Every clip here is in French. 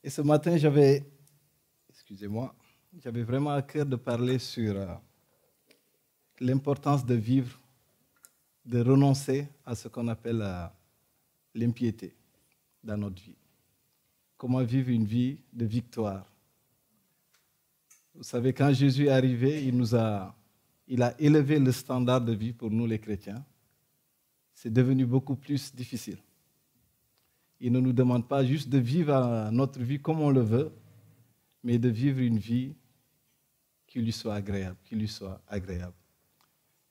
Et ce matin, j'avais vraiment à cœur de parler sur l'importance de vivre, de renoncer à ce qu'on appelle l'impiété dans notre vie. Comment vivre une vie de victoire. Vous savez, quand Jésus est arrivé, il a élevé le standard de vie pour nous les chrétiens. C'est devenu beaucoup plus difficile. Il ne nous demande pas juste de vivre notre vie comme on le veut, mais de vivre une vie qui lui soit agréable,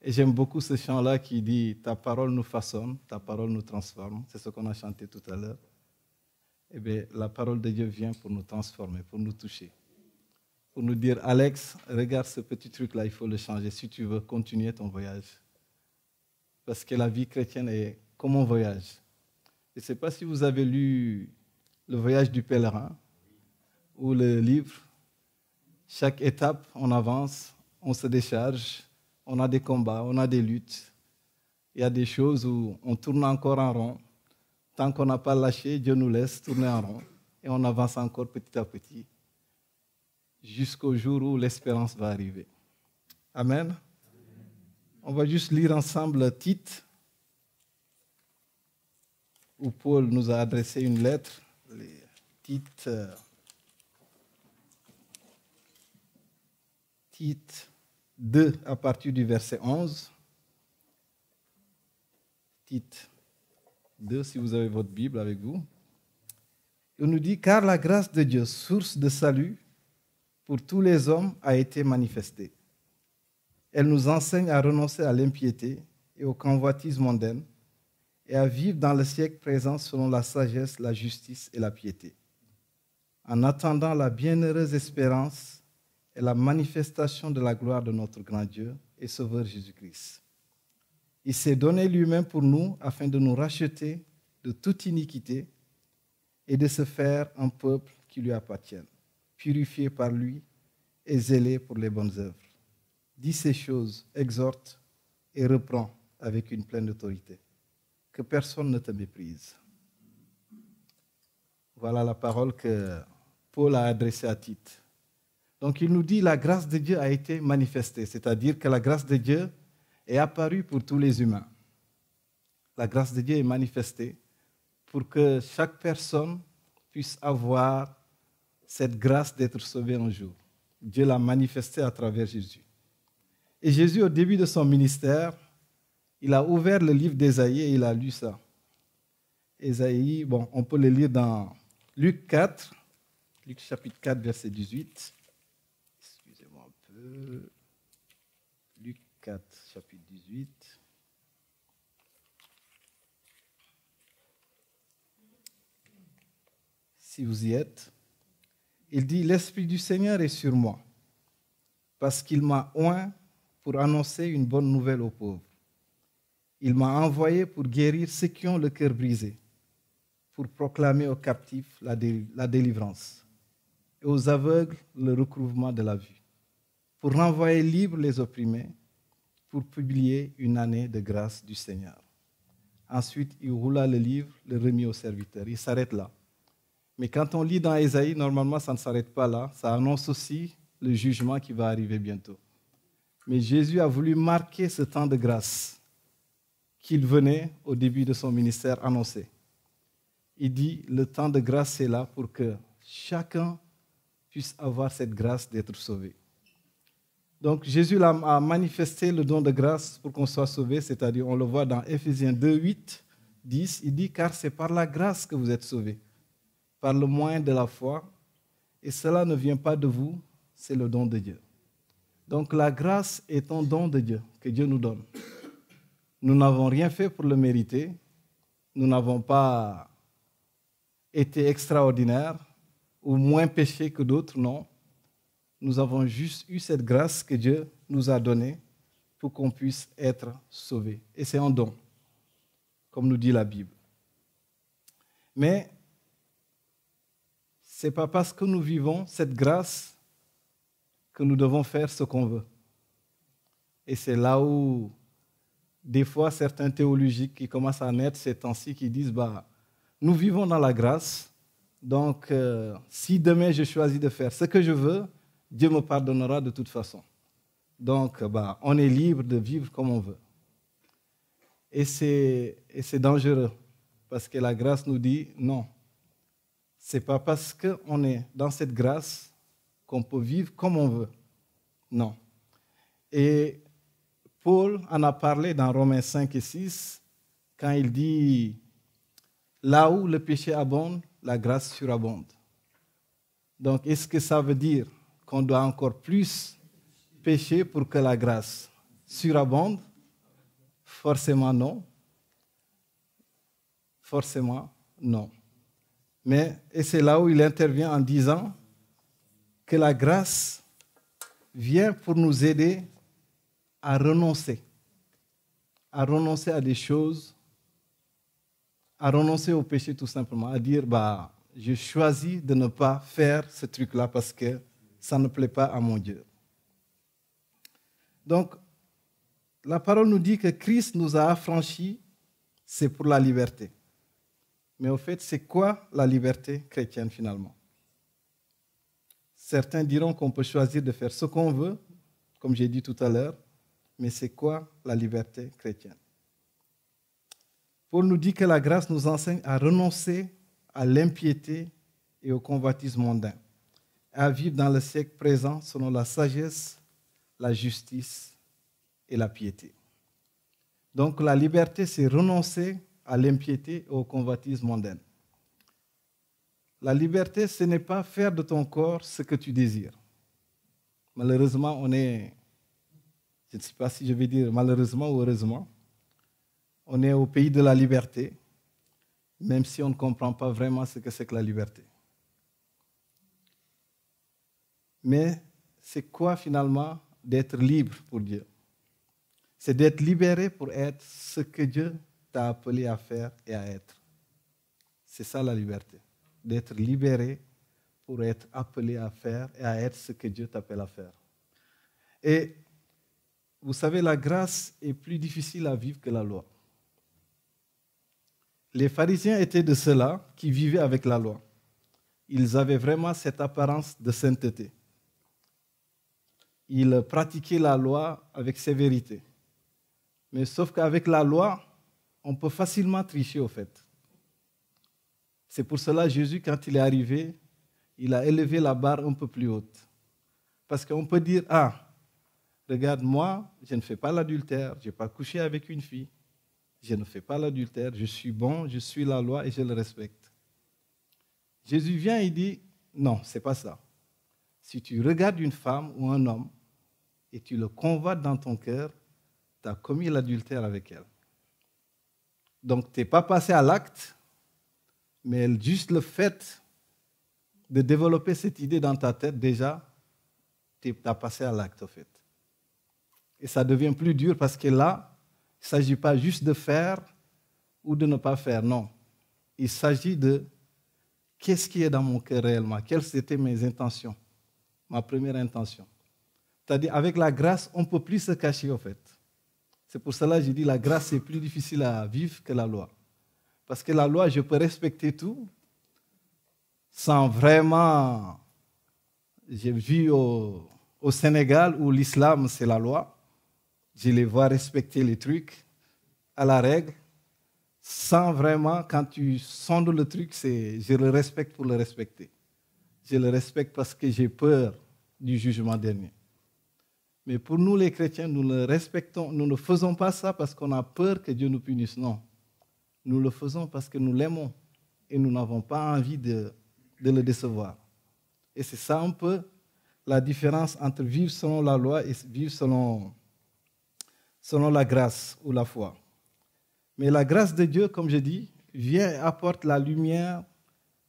Et j'aime beaucoup ce chant-là qui dit « Ta parole nous façonne, ta parole nous transforme ». C'est ce qu'on a chanté tout à l'heure. Eh bien, la parole de Dieu vient pour nous transformer, pour nous toucher. Pour nous dire « Alex, regarde ce petit truc-là, il faut le changer si tu veux continuer ton voyage. » Parce que la vie chrétienne est comme un voyage. Je ne sais pas si vous avez lu Le voyage du pèlerin ou le livre. Chaque étape, on avance, on se décharge, on a des combats, on a des luttes. Il y a des choses où on tourne encore en rond. Tant qu'on n'a pas lâché, Dieu nous laisse tourner en rond. Et on avance encore petit à petit, jusqu'au jour où l'espérance va arriver. Amen. On va juste lire ensemble Tite, où Paul nous a adressé une lettre. Tite 2 à partir du verset 11. Tite 2, si vous avez votre Bible avec vous. Il nous dit « Car la grâce de Dieu, source de salut pour tous les hommes, a été manifestée. Elle nous enseigne à renoncer à l'impiété et aux convoitises mondaines et à vivre dans le siècle présent selon la sagesse, la justice et la piété, en attendant la bienheureuse espérance et la manifestation de la gloire de notre grand Dieu et Sauveur Jésus-Christ. Il s'est donné lui-même pour nous afin de nous racheter de toute iniquité et de se faire un peuple qui lui appartienne, purifié par lui et zélé pour les bonnes œuvres. Dis ces choses, exhorte et reprend avec une pleine autorité. Que personne ne te méprise. » Voilà la parole que Paul a adressée à Tite. Donc il nous dit la grâce de Dieu a été manifestée, c'est-à-dire que la grâce de Dieu est apparue pour tous les humains. La grâce de Dieu est manifestée pour que chaque personne puisse avoir cette grâce d'être sauvé un jour. Dieu l'a manifestée à travers Jésus. Et Jésus, au début de son ministère, il a ouvert le livre d'Ésaïe et il a lu ça. Ésaïe, on peut le lire dans Luc 4, Luc chapitre 4, verset 18. Excusez-moi un peu. Luc 4, chapitre 18. Si vous y êtes, il dit « L'Esprit du Seigneur est sur moi, parce qu'il m'a oint pour annoncer une bonne nouvelle aux pauvres. Il m'a envoyé pour guérir ceux qui ont le cœur brisé, pour proclamer aux captifs la délivrance et aux aveugles le recouvrement de la vue, pour renvoyer libres les opprimés, pour publier une année de grâce du Seigneur. » Ensuite, il roula le livre, le remit au serviteur. Il s'arrête là. Mais quand on lit dans Ésaïe, normalement, ça ne s'arrête pas là. Ça annonce aussi le jugement qui va arriver bientôt. Mais Jésus a voulu marquer ce temps de grâce qu'il venait, au début de son ministère, annoncer. Il dit, le temps de grâce est là pour que chacun puisse avoir cette grâce d'être sauvé. Donc Jésus a manifesté le don de grâce pour qu'on soit sauvé, c'est-à-dire, on le voit dans Éphésiens 2, 8, 10, il dit, car c'est par la grâce que vous êtes sauvés, par le moyen de la foi, et cela ne vient pas de vous, c'est le don de Dieu. Donc la grâce est un don de Dieu que Dieu nous donne. Nous n'avons rien fait pour le mériter, nous n'avons pas été extraordinaires ou moins péchés que d'autres, non. Nous avons juste eu cette grâce que Dieu nous a donnée pour qu'on puisse être sauvés. Et c'est un don, comme nous dit la Bible. Mais ce n'est pas parce que nous vivons cette grâce que nous devons faire ce qu'on veut. Et c'est là où, des fois, certains théologiques qui commencent à naître ces temps-ci, qui disent, nous vivons dans la grâce, Donc, si demain je choisis de faire ce que je veux, Dieu me pardonnera de toute façon. Donc, on est libre de vivre comme on veut. Et c'est dangereux, parce que la grâce nous dit non. Ce n'est pas parce qu'on est dans cette grâce qu'on peut vivre comme on veut. Non. Et Paul en a parlé dans Romains 5 et 6, quand il dit « Là où le péché abonde, la grâce surabonde ». Donc, est-ce que ça veut dire qu'on doit encore plus pécher pour que la grâce surabonde? Forcément non. Forcément non. Et c'est là où il intervient en disant que la grâce vient pour nous aider à renoncer à des choses, à renoncer au péché tout simplement, à dire je choisis de ne pas faire ce truc-là parce que ça ne plaît pas à mon Dieu. Donc, la parole nous dit que Christ nous a affranchis, c'est pour la liberté. Mais au fait, c'est quoi la liberté chrétienne finalement? Certains diront qu'on peut choisir de faire ce qu'on veut, comme j'ai dit tout à l'heure, mais c'est quoi la liberté chrétienne? Paul nous dit que la grâce nous enseigne à renoncer à l'impiété et au convoitisme mondain, à vivre dans le siècle présent selon la sagesse, la justice et la piété. Donc la liberté, c'est renoncer à l'impiété et au convoitisme mondain. La liberté, ce n'est pas faire de ton corps ce que tu désires. Malheureusement, je ne sais pas si je vais dire malheureusement ou heureusement, on est au pays de la liberté, même si on ne comprend pas vraiment ce que c'est que la liberté. Mais c'est quoi finalement d'être libre pour Dieu? C'est d'être libéré pour être ce que Dieu t'a appelé à faire et à être. C'est ça la liberté, d'être libéré pour être appelé à faire et à être ce que Dieu t'appelle à faire. Et vous savez, la grâce est plus difficile à vivre que la loi. Les pharisiens étaient de ceux-là qui vivaient avec la loi. Ils avaient vraiment cette apparence de sainteté. Ils pratiquaient la loi avec sévérité. Mais sauf qu'avec la loi, on peut facilement tricher au fait. C'est pour cela que Jésus, quand il est arrivé, il a élevé la barre un peu plus haute. Parce qu'on peut dire, regarde, moi, je ne fais pas l'adultère, je n'ai pas couché avec une fille, je ne fais pas l'adultère, je suis bon, je suis la loi et je le respecte. Jésus vient et dit, non, ce n'est pas ça. Si tu regardes une femme ou un homme et tu le convoites dans ton cœur, tu as commis l'adultère avec elle. Donc, tu n'es pas passé à l'acte, mais juste le fait de développer cette idée dans ta tête, déjà, tu as passé à l'acte, en fait. Et ça devient plus dur parce que là, il ne s'agit pas juste de faire ou de ne pas faire, non. Il s'agit de qu'est-ce qui est dans mon cœur réellement, quelles étaient mes intentions, ma première intention. C'est-à-dire, avec la grâce, on ne peut plus se cacher, en fait. C'est pour cela que j'ai dit la grâce est plus difficile à vivre que la loi. Parce que la loi, je peux respecter tout sans vraiment... J'ai vu au Sénégal où l'islam, c'est la loi. Je les vois respecter les trucs à la règle, sans vraiment, quand tu sondes le truc, je le respecte pour le respecter. Je le respecte parce que j'ai peur du jugement dernier. Mais pour nous, les chrétiens, nous le respectons, nous ne faisons pas ça parce qu'on a peur que Dieu nous punisse. Non. Nous le faisons parce que nous l'aimons et nous n'avons pas envie de le décevoir. Et c'est ça un peu la différence entre vivre selon la loi et vivre selon la grâce ou la foi. Mais la grâce de Dieu, comme je dis, vient et apporte la lumière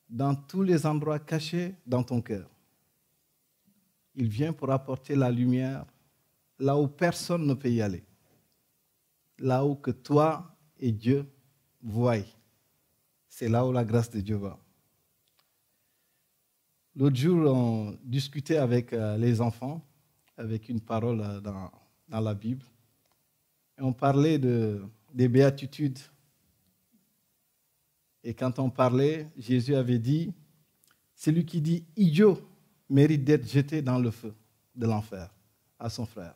dans tous les endroits cachés dans ton cœur. Il vient pour apporter la lumière là où personne ne peut y aller. Là où que toi et Dieu voient. C'est là où la grâce de Dieu va. L'autre jour, on discutait avec les enfants, avec une parole dans la Bible. Et on parlait des béatitudes. Et quand on parlait, Jésus avait dit Celui qui dit idiot mérite d'être jeté dans le feu de l'enfer à son frère.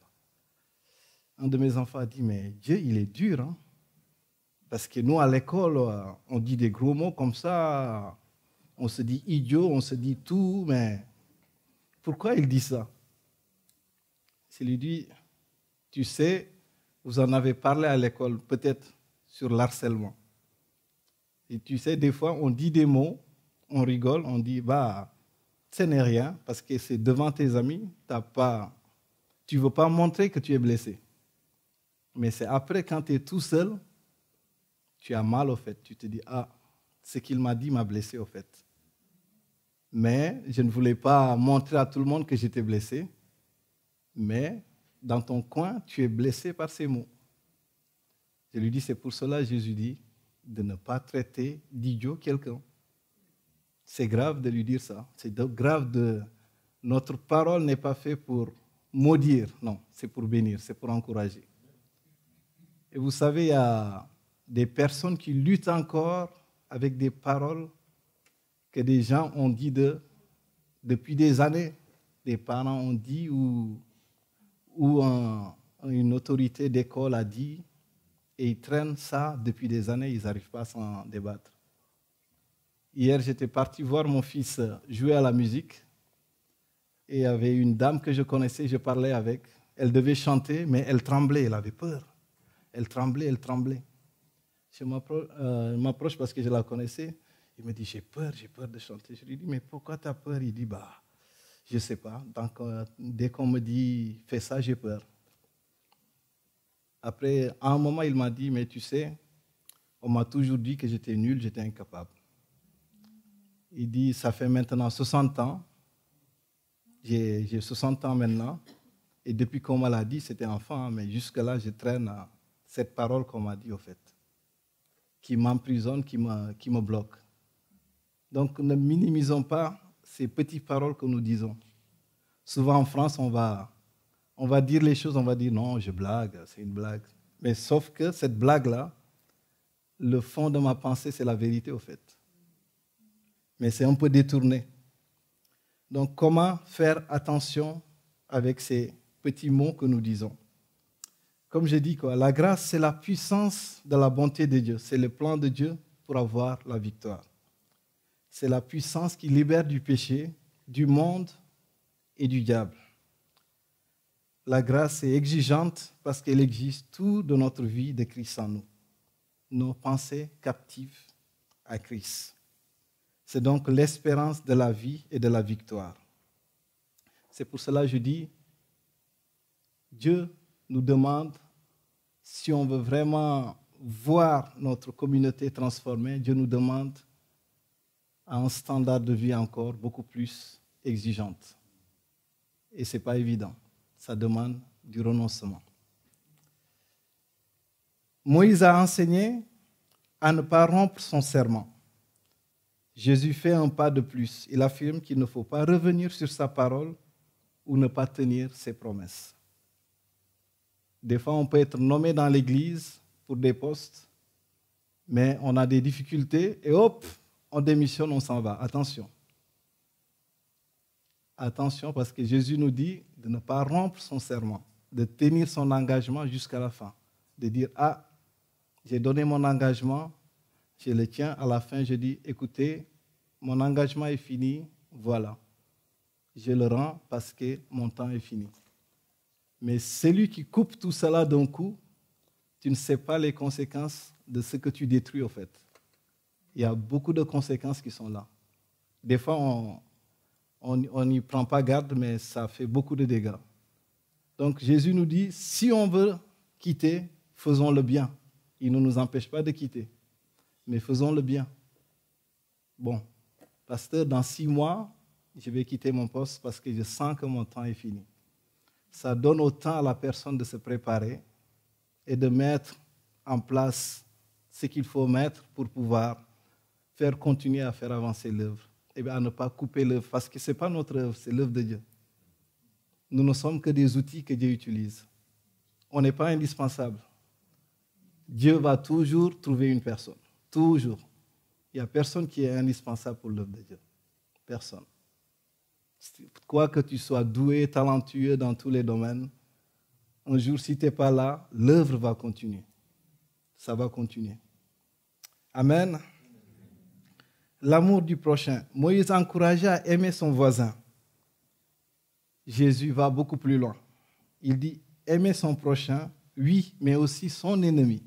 Un de mes enfants a dit, mais Dieu, il est dur, hein? Parce que nous, à l'école, on dit des gros mots comme ça, on se dit idiot, on se dit tout, mais pourquoi il dit ça? Il lui dit, tu sais, vous en avez parlé à l'école, peut-être sur l'harcèlement. Et tu sais, des fois, on dit des mots, on rigole, on dit, bah, ce n'est rien, parce que c'est devant tes amis, tu ne veux pas montrer que tu es blessé. Mais c'est après, quand tu es tout seul, tu as mal au fait. Tu te dis, ah, ce qu'il m'a dit m'a blessé au fait. Mais je ne voulais pas montrer à tout le monde que j'étais blessé. Mais dans ton coin, tu es blessé par ces mots. Je lui dis, c'est pour cela, Jésus dit, de ne pas traiter d'idiot quelqu'un. C'est grave de lui dire ça. C'est grave de... Notre parole n'est pas faite pour maudire, non, c'est pour bénir, c'est pour encourager. Et vous savez, il y a des personnes qui luttent encore avec des paroles que des gens ont dit depuis des années. Des parents ont dit ou une autorité d'école a dit, et ils traînent ça depuis des années, ils n'arrivent pas à s'en débattre. Hier, j'étais parti voir mon fils jouer à la musique, et il y avait une dame que je connaissais, je parlais avec. Elle devait chanter, mais elle tremblait, elle avait peur. Elle tremblait, elle tremblait. Je m'approche parce que je la connaissais. Il me dit, j'ai peur de chanter. Je lui dis, mais pourquoi tu as peur? Il dit, bah, je ne sais pas. Donc, dès qu'on me dit, fais ça, j'ai peur. Après, à un moment, il m'a dit, mais tu sais, on m'a toujours dit que j'étais nul, j'étais incapable. Il dit, ça fait maintenant 60 ans. J'ai 60 ans maintenant. Et depuis qu'on m'a l'a dit, c'était enfant, mais jusque-là, je traîne cette parole qu'on m'a dit, au fait, qui m'emprisonne, qui me bloque. Donc, ne minimisons pas ces petites paroles que nous disons. Souvent, en France, on va dire les choses, on va dire, non, je blague, c'est une blague. Mais sauf que cette blague-là, le fond de ma pensée, c'est la vérité, au fait. Mais c'est un peu détourné. Donc, comment faire attention avec ces petits mots que nous disons? Comme je dis, la grâce, c'est la puissance de la bonté de Dieu. C'est le plan de Dieu pour avoir la victoire. C'est la puissance qui libère du péché, du monde et du diable. La grâce est exigeante parce qu'elle exige tout de notre vie de Christ en nous. Nos pensées captives à Christ. C'est donc l'espérance de la vie et de la victoire. C'est pour cela que je dis, Dieu nous demande, si on veut vraiment voir notre communauté transformée, Dieu nous demande à un standard de vie encore beaucoup plus exigeante. Et ce n'est pas évident. Ça demande du renoncement. Moïse a enseigné à ne pas rompre son serment. Jésus fait un pas de plus. Il affirme qu'il ne faut pas revenir sur sa parole ou ne pas tenir ses promesses. Des fois, on peut être nommé dans l'Église pour des postes, mais on a des difficultés et hop, on démissionne, on s'en va. Attention. Attention, parce que Jésus nous dit de ne pas rompre son serment, de tenir son engagement jusqu'à la fin. De dire, ah, j'ai donné mon engagement, je le tiens. À la fin, je dis, écoutez, mon engagement est fini, voilà. Je le rends parce que mon temps est fini. Mais celui qui coupe tout cela d'un coup, tu ne sais pas les conséquences de ce que tu détruis, au fait. Il y a beaucoup de conséquences qui sont là. Des fois, on n'y prend pas garde, mais ça fait beaucoup de dégâts. Donc, Jésus nous dit, si on veut quitter, faisons le bien. Il ne nous empêche pas de quitter, mais faisons le bien. Bon, pasteur, dans 6 mois, je vais quitter mon poste parce que je sens que mon temps est fini. Ça donne autant à la personne de se préparer et de mettre en place ce qu'il faut mettre pour pouvoir faire continuer à faire avancer l'œuvre. Et bien à ne pas couper l'œuvre, parce que ce n'est pas notre œuvre, c'est l'œuvre de Dieu. Nous ne sommes que des outils que Dieu utilise. On n'est pas indispensable. Dieu va toujours trouver une personne. Toujours. Il n'y a personne qui est indispensable pour l'œuvre de Dieu. Personne. Quoi que tu sois doué, talentueux dans tous les domaines, un jour, si tu n'es pas là, l'œuvre va continuer. Ça va continuer. Amen. L'amour du prochain. Moïse encourageait à aimer son voisin. Jésus va beaucoup plus loin. Il dit aimer son prochain, oui, mais aussi son ennemi.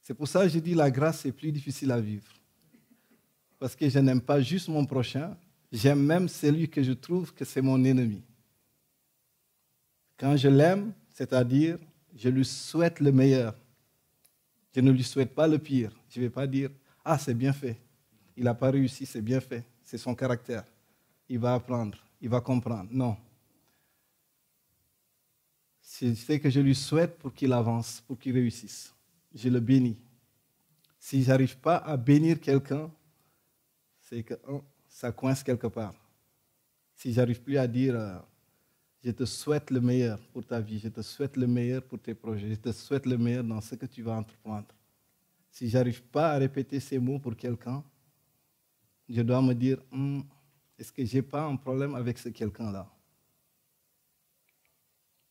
C'est pour ça que je dis la grâce est plus difficile à vivre. Parce que je n'aime pas juste mon prochain, j'aime même celui que je trouve que c'est mon ennemi. Quand je l'aime, c'est-à-dire, je lui souhaite le meilleur. Je ne lui souhaite pas le pire. Je ne vais pas dire, ah, c'est bien fait. Il n'a pas réussi, c'est bien fait. C'est son caractère. Il va apprendre, il va comprendre. Non. C'est que je lui souhaite pour qu'il avance, pour qu'il réussisse. Je le bénis. Si je n'arrive pas à bénir quelqu'un, c'est que ça coince quelque part. Si je n'arrive plus à dire, je te souhaite le meilleur pour ta vie, je te souhaite le meilleur pour tes projets, je te souhaite le meilleur dans ce que tu vas entreprendre. Si je n'arrive pas à répéter ces mots pour quelqu'un, je dois me dire, est-ce que je n'ai pas un problème avec ce quelqu'un-là?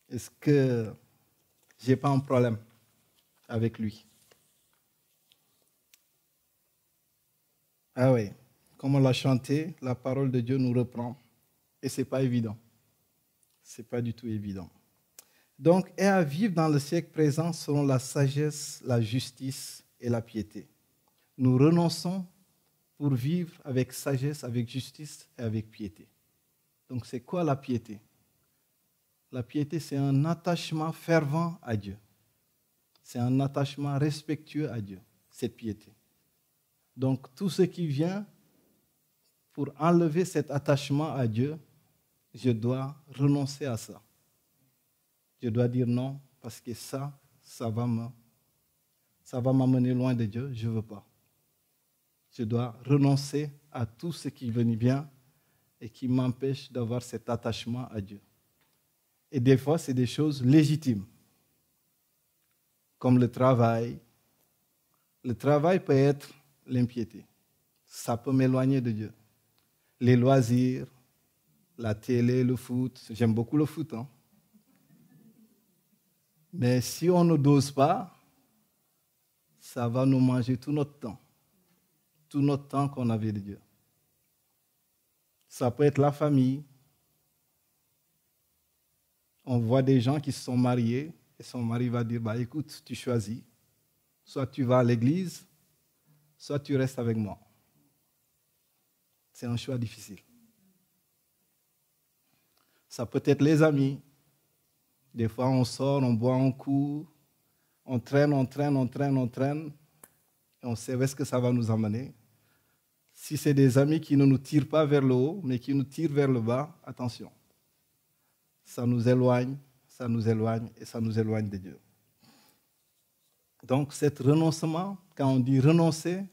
Est-ce que je n'ai pas un problème avec lui? Ah oui, comme on l'a chanté, la parole de Dieu nous reprend. Et ce n'est pas évident. Ce n'est pas du tout évident. Donc, et à vivre dans le siècle présent selon la sagesse, la justice et la piété. Nous renonçons pour vivre avec sagesse, avec justice et avec piété. Donc, c'est quoi la piété? La piété, c'est un attachement fervent à Dieu. C'est un attachement respectueux à Dieu, cette piété. Donc, tout ce qui vient pour enlever cet attachement à Dieu, je dois renoncer à ça. Je dois dire non, parce que ça va m'amener loin de Dieu, je ne veux pas. Je dois renoncer à tout ce qui vient et qui m'empêche d'avoir cet attachement à Dieu. Et des fois, c'est des choses légitimes, comme le travail. Le travail peut être l'impiété. Ça peut m'éloigner de Dieu. Les loisirs, la télé, le foot. J'aime beaucoup le foot. Mais si on ne dose pas, ça va nous manger tout notre temps. Tout notre temps qu'on avait de Dieu. Ça peut être la famille. On voit des gens qui se sont mariés et son mari va dire, écoute, tu choisis. Soit tu vas à l'église, soit tu restes avec moi. C'est un choix difficile. Ça peut être les amis. Des fois, on sort, on boit un coup, on traîne, et on sait où est-ce que ça va nous emmener. Si c'est des amis qui ne nous tirent pas vers le haut, mais qui nous tirent vers le bas, attention. Ça nous éloigne et ça nous éloigne de Dieu. Donc, cet renoncement, quand on dit renoncer,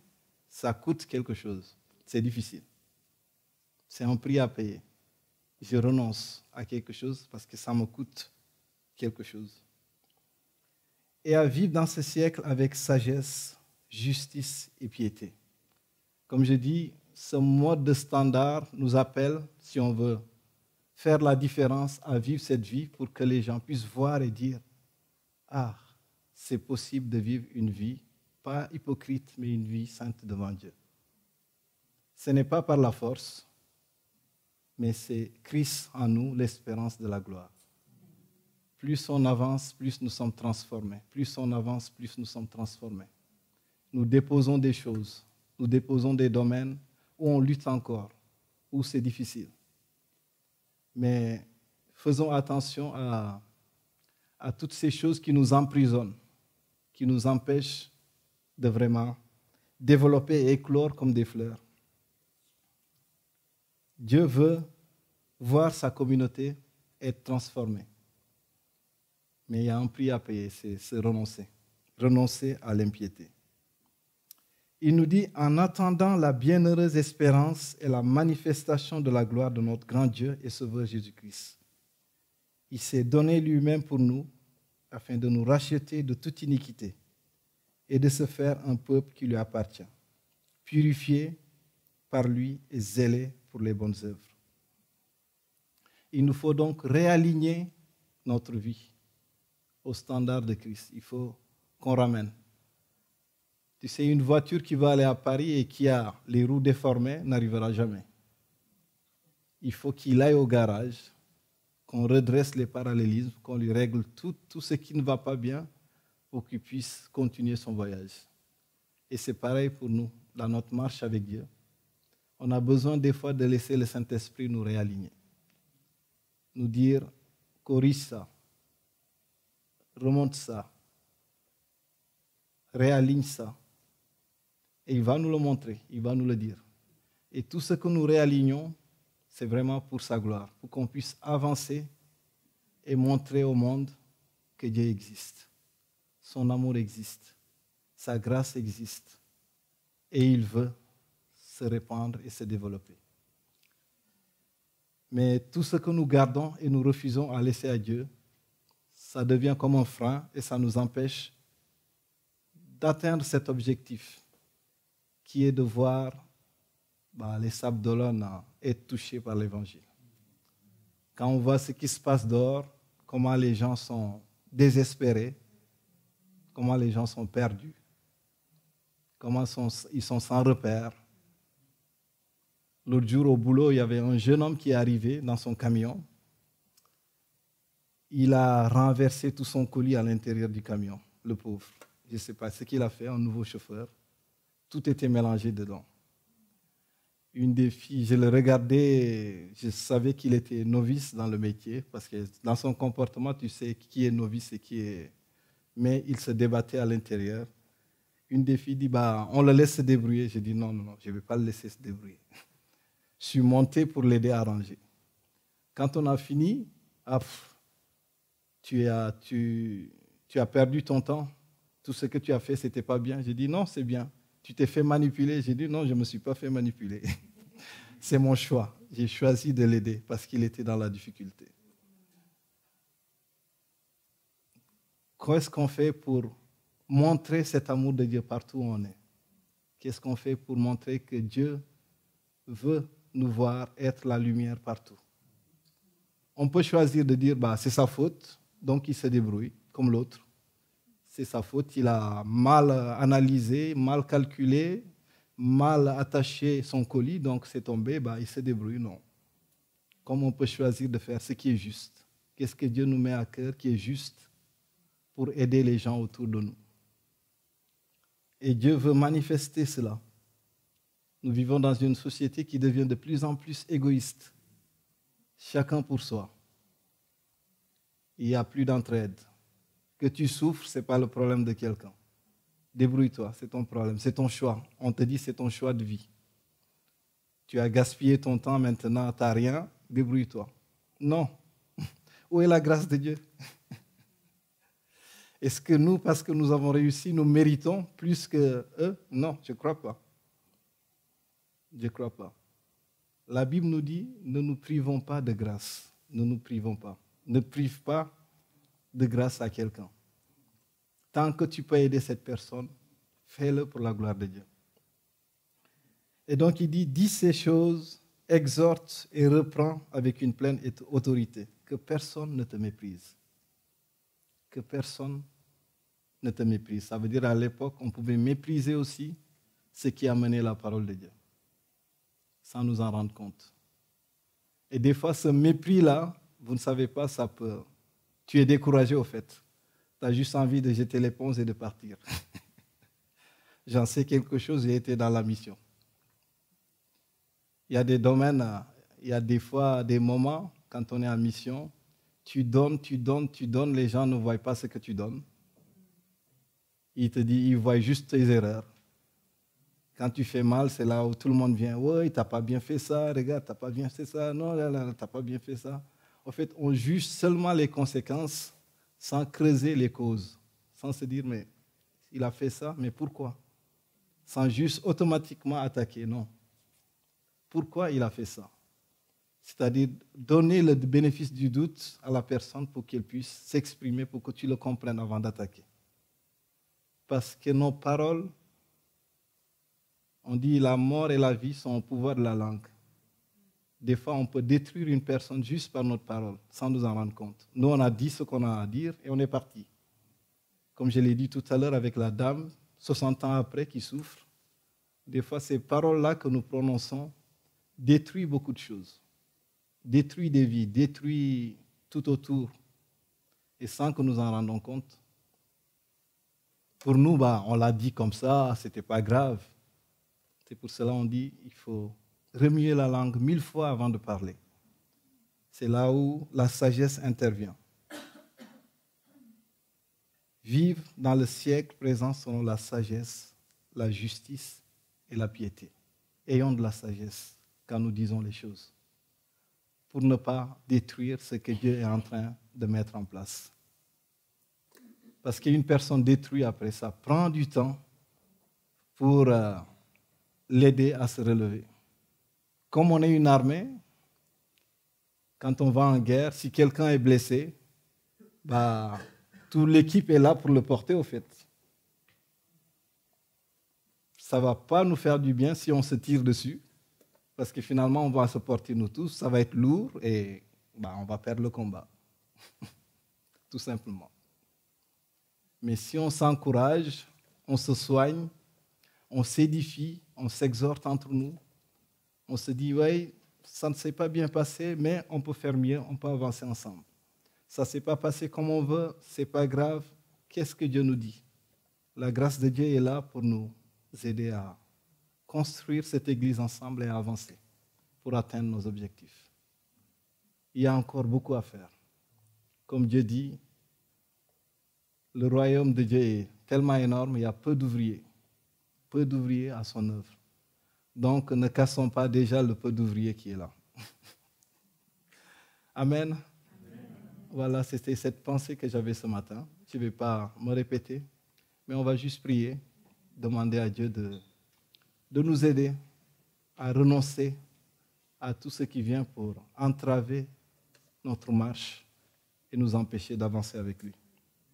ça coûte quelque chose. C'est difficile. C'est un prix à payer. Je renonce à quelque chose parce que ça me coûte quelque chose. Et à vivre dans ce siècle avec sagesse, justice et piété. Comme je dis, ce mode de standard nous appelle, si on veut faire la différence, à vivre cette vie pour que les gens puissent voir et dire, ah, c'est possible de vivre une vie, pas hypocrite, mais une vie sainte devant Dieu. Ce n'est pas par la force, mais c'est Christ en nous, l'espérance de la gloire. Plus on avance, plus nous sommes transformés. Plus on avance, plus nous sommes transformés. Nous déposons des choses, nous déposons des domaines où on lutte encore, où c'est difficile. Mais faisons attention à toutes ces choses qui nous emprisonnent, qui nous empêchent de vraiment développer et éclore comme des fleurs. Dieu veut voir sa communauté être transformée. Mais il y a un prix à payer, c'est renoncer. Renoncer à l'impiété. Il nous dit, en attendant la bienheureuse espérance et la manifestation de la gloire de notre grand Dieu et Sauveur Jésus-Christ. Il s'est donné lui-même pour nous, afin de nous racheter de toute iniquité et de se faire un peuple qui lui appartient, purifié par lui et zélé pour les bonnes œuvres. Il nous faut donc réaligner notre vie au standard de Christ. Il faut qu'on ramène. Tu sais, une voiture qui va aller à Paris et qui a les roues déformées n'arrivera jamais. Il faut qu'il aille au garage, qu'on redresse les parallélismes, qu'on lui règle tout ce qui ne va pas bien pour qu'il puisse continuer son voyage. Et c'est pareil pour nous, dans notre marche avec Dieu. On a besoin des fois de laisser le Saint-Esprit nous réaligner. Nous dire, corrige ça, remonte ça, réaligne ça. Et il va nous le montrer, il va nous le dire. Et tout ce que nous réalignons, c'est vraiment pour sa gloire, pour qu'on puisse avancer et montrer au monde que Dieu existe. Son amour existe, sa grâce existe. Et il veut se répandre et se développer. Mais tout ce que nous gardons et nous refusons à laisser à Dieu, ça devient comme un frein et ça nous empêche d'atteindre cet objectif qui est de voir les Sables d'Olonne être touchés par l'Évangile. Quand on voit ce qui se passe dehors, comment les gens sont désespérés, comment les gens sont perdus, comment ils sont sans repère. L'autre jour au boulot, il y avait un jeune homme qui est arrivé dans son camion. Il a renversé tout son colis à l'intérieur du camion, le pauvre. Je ne sais pas ce qu'il a fait, un nouveau chauffeur. Tout était mélangé dedans. Une des filles, je le regardais, je savais qu'il était novice dans le métier, parce que dans son comportement, tu sais qui est novice et qui est... Mais il se débattait à l'intérieur. Une des filles dit, on le laisse se débrouiller. J'ai dit, non, je ne vais pas le laisser se débrouiller. Je suis monté pour l'aider à ranger. Quand on a fini, tu as perdu ton temps. Tout ce que tu as fait, ce n'était pas bien. J'ai dit, non, c'est bien. Tu t'es fait manipuler. J'ai dit, non, je ne me suis pas fait manipuler. C'est mon choix. J'ai choisi de l'aider parce qu'il était dans la difficulté. Qu'est-ce qu'on fait pour montrer cet amour de Dieu partout où on est? Qu'est-ce qu'on fait pour montrer que Dieu veut nous voir être la lumière partout? On peut choisir de dire, c'est sa faute, donc il se débrouille, comme l'autre. C'est sa faute, il a mal analysé, mal calculé, mal attaché son colis, donc c'est tombé, il se débrouille, non. Comme on peut choisir de faire ce qui est juste? Qu'est-ce que Dieu nous met à cœur qui est juste pour aider les gens autour de nous? Et Dieu veut manifester cela. Nous vivons dans une société qui devient de plus en plus égoïste. Chacun pour soi. Il n'y a plus d'entraide. Que tu souffres, ce n'est pas le problème de quelqu'un. Débrouille-toi, c'est ton problème, c'est ton choix. On te dit c'est ton choix de vie. Tu as gaspillé ton temps, maintenant tu n'as rien, débrouille-toi. Non. Où est la grâce de Dieu? Est-ce que nous, parce que nous avons réussi, nous méritons plus que eux? Non, je ne crois pas. Je ne crois pas. La Bible nous dit, ne nous privons pas de grâce. Ne nous privons pas. Ne prive pas de grâce à quelqu'un. Tant que tu peux aider cette personne, fais-le pour la gloire de Dieu. Et donc il dit, dis ces choses, exhorte et reprends avec une pleine autorité. Que personne ne te méprise. Que personne ne te méprise. Ça veut dire à l'époque, on pouvait mépriser aussi ce qui a mené la parole de Dieu, sans nous en rendre compte. Et des fois, ce mépris-là, vous ne savez pas, ça peut... Tu es découragé au fait. Tu as juste envie de jeter l'éponge et de partir. J'en sais quelque chose, j'ai été dans la mission. Il y a des domaines, il y a des fois des moments, quand on est en mission, tu donnes, les gens ne voient pas ce que tu donnes. Ils voient juste tes erreurs. Quand tu fais mal, c'est là où tout le monde vient. Oui, tu n'as pas bien fait ça, regarde, tu n'as pas bien fait ça. Non, tu n'as pas bien fait ça. En fait, on juge seulement les conséquences sans creuser les causes. Sans se dire, mais il a fait ça, mais pourquoi? Sans juste automatiquement attaquer, non. Pourquoi il a fait ça? C'est-à-dire donner le bénéfice du doute à la personne pour qu'elle puisse s'exprimer, pour que tu le comprennes avant d'attaquer. Parce que nos paroles, on dit la mort et la vie sont au pouvoir de la langue. Des fois, on peut détruire une personne juste par notre parole, sans nous en rendre compte. Nous, on a dit ce qu'on a à dire et on est parti. Comme je l'ai dit tout à l'heure avec la dame, 60 ans après, qui souffre, des fois, ces paroles-là que nous prononçons détruisent beaucoup de choses. Détruisent des vies, détruisent tout autour. Et sans que nous en rendons compte. Pour nous, on l'a dit comme ça, ce n'était pas grave. C'est pour cela qu'on dit qu'il faut remuer la langue 1000 fois avant de parler. C'est là où la sagesse intervient. Vivre dans le siècle présent selon la sagesse, la justice et la piété. Ayons de la sagesse quand nous disons les choses, pour ne pas détruire ce que Dieu est en train de mettre en place. Parce qu'une personne détruite après ça prend du temps pour l'aider à se relever. Comme on est une armée, quand on va en guerre, si quelqu'un est blessé, toute l'équipe est là pour le porter au fait. Ça ne va pas nous faire du bien si on se tire dessus, parce que finalement on va se porter nous tous, ça va être lourd et on va perdre le combat. Tout simplement. Mais si on s'encourage, on se soigne, on s'édifie, on s'exhorte entre nous, on se dit, oui, ça ne s'est pas bien passé, mais on peut faire mieux, on peut avancer ensemble. Ça ne s'est pas passé comme on veut, ce n'est pas grave. Qu'est-ce que Dieu nous dit? La grâce de Dieu est là pour nous aider à construire cette Église ensemble et à avancer pour atteindre nos objectifs. Il y a encore beaucoup à faire. Comme Dieu dit, le royaume de Dieu est tellement énorme, il y a peu d'ouvriers à son œuvre. Donc, ne cassons pas déjà le peu d'ouvriers qui est là. Amen. Voilà, c'était cette pensée que j'avais ce matin. Je ne vais pas me répéter, mais on va juste prier, demander à Dieu de nous aider à renoncer à tout ce qui vient pour entraver notre marche et nous empêcher d'avancer avec lui.